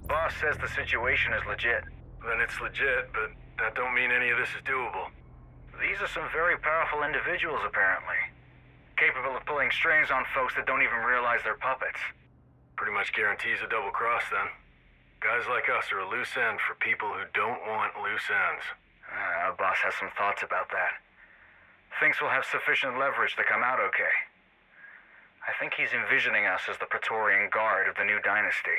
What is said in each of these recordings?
Boss says the situation is legit. Then it's legit, but that don't mean any of this is doable. These are some very powerful individuals, apparently. Capable of pulling strings on folks that don't even realize they're puppets. Pretty much guarantees a double cross, then. Guys like us are a loose end for people who don't want loose ends. Our boss has some thoughts about that. Thinks we'll have sufficient leverage to come out okay. I think he's envisioning us as the Praetorian Guard of the new dynasty.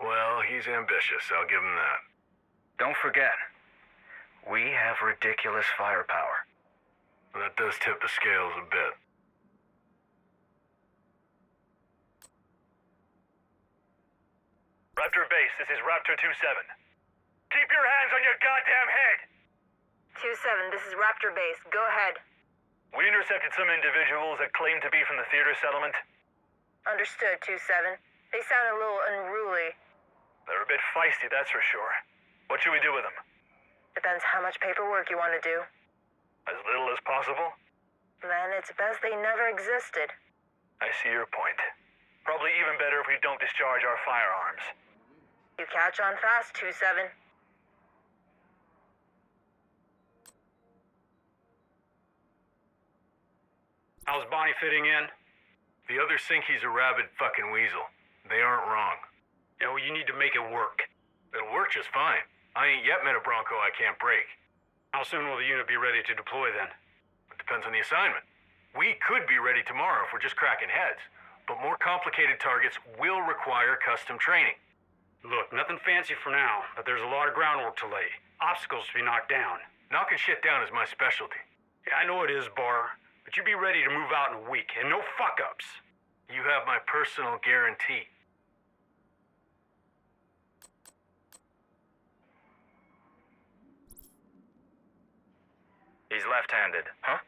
Well, he's ambitious, I'll give him that. Don't forget, we have ridiculous firepower. That does tip the scales a bit. Raptor Base, this is Raptor 2-7. Keep your hands on your goddamn head! 2-7, this is Raptor Base. Go ahead. We intercepted some individuals that claim to be from the theater settlement. Understood, 2-7. They sound a little unruly. They're a bit feisty, that's for sure. What should we do with them? Depends how much paperwork you want to do. As little as possible? Then it's best they never existed. I see your point. Probably even better if we don't discharge our firearms. You catch on fast, 2-7. How's Bonnie fitting in? The others think he's a rabid fucking weasel. They aren't wrong. You know, you need to make it work. It'll work just fine. I ain't yet met a Bronco I can't break. How soon will the unit be ready to deploy then? It depends on the assignment. We could be ready tomorrow if we're just cracking heads. But more complicated targets will require custom training. Look, nothing fancy for now, but there's a lot of groundwork to lay. Obstacles to be knocked down. Knocking shit down is my specialty. Yeah, I know it is, Bar, but you be ready to move out in a week, and no fuck-ups. You have my personal guarantee. He's left-handed. Huh?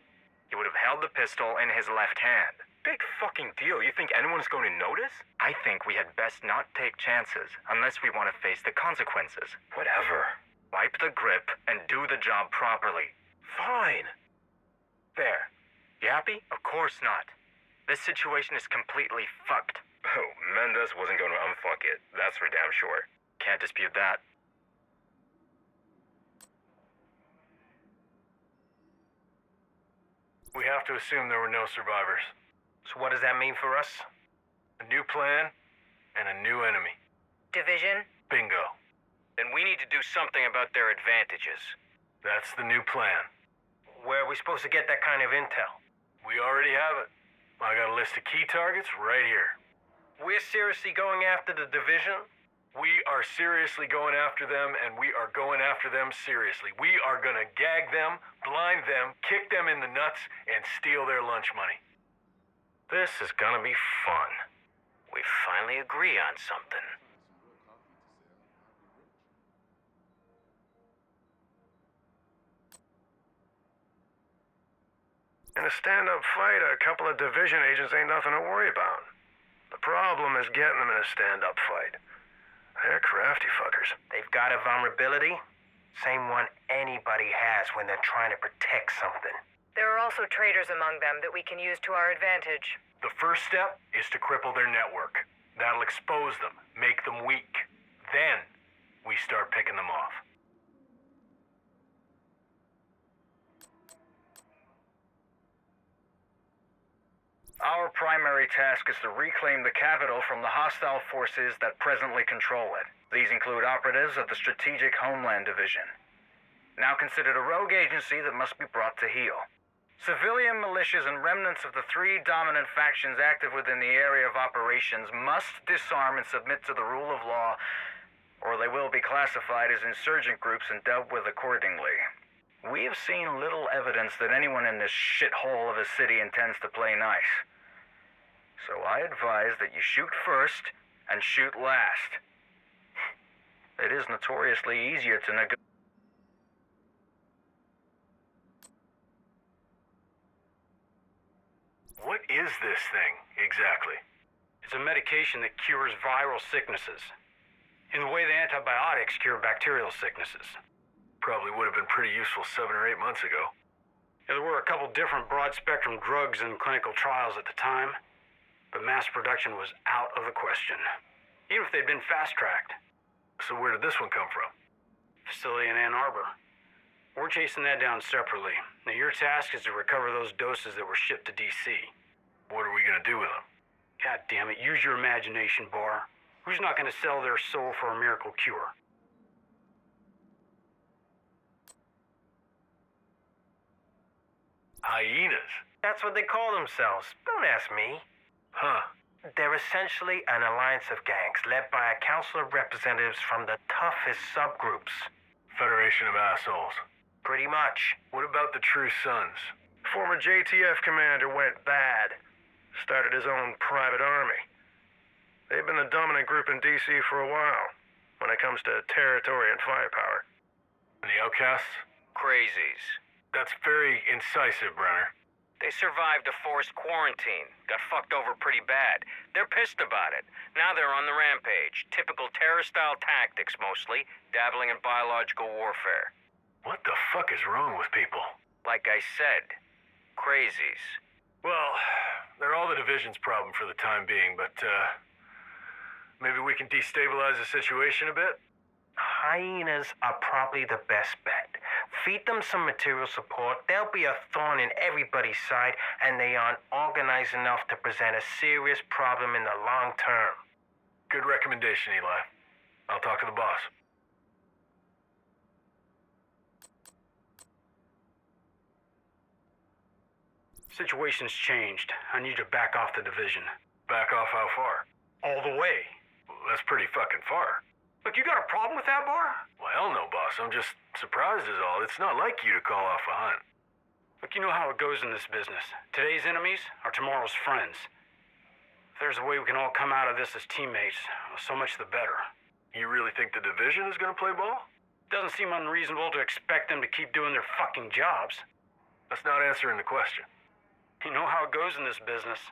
He would have held the pistol in his left hand. Big fucking deal. You think anyone's going to notice? I think we had best not take chances unless we want to face the consequences. Whatever. Wipe the grip and do the job properly. Fine. There. You happy? Of course not. This situation is completely fucked. Oh, Mendes wasn't going to unfuck it. That's for damn sure. Can't dispute that. We have to assume there were no survivors. So what does that mean for us? A new plan and a new enemy. Division? Bingo. Then we need to do something about their advantages. That's the new plan. Where are we supposed to get that kind of intel? We already have it. I got a list of key targets right here. We're seriously going after the division? We are seriously going after them, and we are going after them seriously. We are gonna gag them, blind them, kick them in the nuts, and steal their lunch money. This is gonna be fun. We finally agree on something. In a stand-up fight, a couple of division agents ain't nothing to worry about. The problem is getting them in a stand-up fight. They're crafty fuckers. They've got a vulnerability, same one anybody has when they're trying to protect something. There are also traitors among them that we can use to our advantage. The first step is to cripple their network. That'll expose them, make them weak. Then, we start picking them off. Our primary task is to reclaim the capital from the hostile forces that presently control it. These include operatives of the Strategic Homeland Division, now considered a rogue agency that must be brought to heel. Civilian militias and remnants of the three dominant factions active within the area of operations must disarm and submit to the rule of law, or they will be classified as insurgent groups and dealt with accordingly. We have seen little evidence that anyone in this shithole of a city intends to play nice. So I advise that you shoot first and shoot last. It is notoriously easier to negotiate. What is this thing, exactly? It's a medication that cures viral sicknesses, in the way the antibiotics cure bacterial sicknesses. Probably would have been pretty useful 7 or 8 months ago. Yeah, there were a couple different broad-spectrum drugs in clinical trials at the time, but mass production was out of the question, even if they'd been fast-tracked. So where did this one come from? Facility in Ann Arbor. We're chasing that down separately. Now your task is to recover those doses that were shipped to DC. What are we gonna do with them? God damn it, use your imagination, Bar. Who's not gonna sell their soul for a miracle cure? Hyenas? That's what they call themselves. Don't ask me. Huh. They're essentially an alliance of gangs led by a council of representatives from the toughest subgroups. Federation of assholes. Pretty much. What about the True Sons? Former JTF commander went bad. Started his own private army. They've been the dominant group in DC for a while, when it comes to territory and firepower. And the outcasts? Crazies. That's very incisive, Brenner. They survived a forced quarantine. Got fucked over pretty bad. They're pissed about it. Now they're on the rampage. Typical terror-style tactics, mostly. Dabbling in biological warfare. What the fuck is wrong with people? Like I said, crazies. Well, they're all the Division's problem for the time being, but, maybe we can destabilize the situation a bit? Hyenas are probably the best bet. Feed them some material support, they'll be a thorn in everybody's side, and they aren't organized enough to present a serious problem in the long term. Good recommendation, Eli. I'll talk to the boss. Situation's changed. I need you to back off the Division. Back off how far? All the way. That's pretty fucking far. Look, you got a problem with that, Bar? Well, hell no, boss. I'm just surprised is all. It's not like you to call off a hunt. Look, you know how it goes in this business. Today's enemies are tomorrow's friends. If there's a way we can all come out of this as teammates, so much the better. You really think the Division is gonna play ball? Doesn't seem unreasonable to expect them to keep doing their fucking jobs. That's not answering the question. You know how it goes in this business.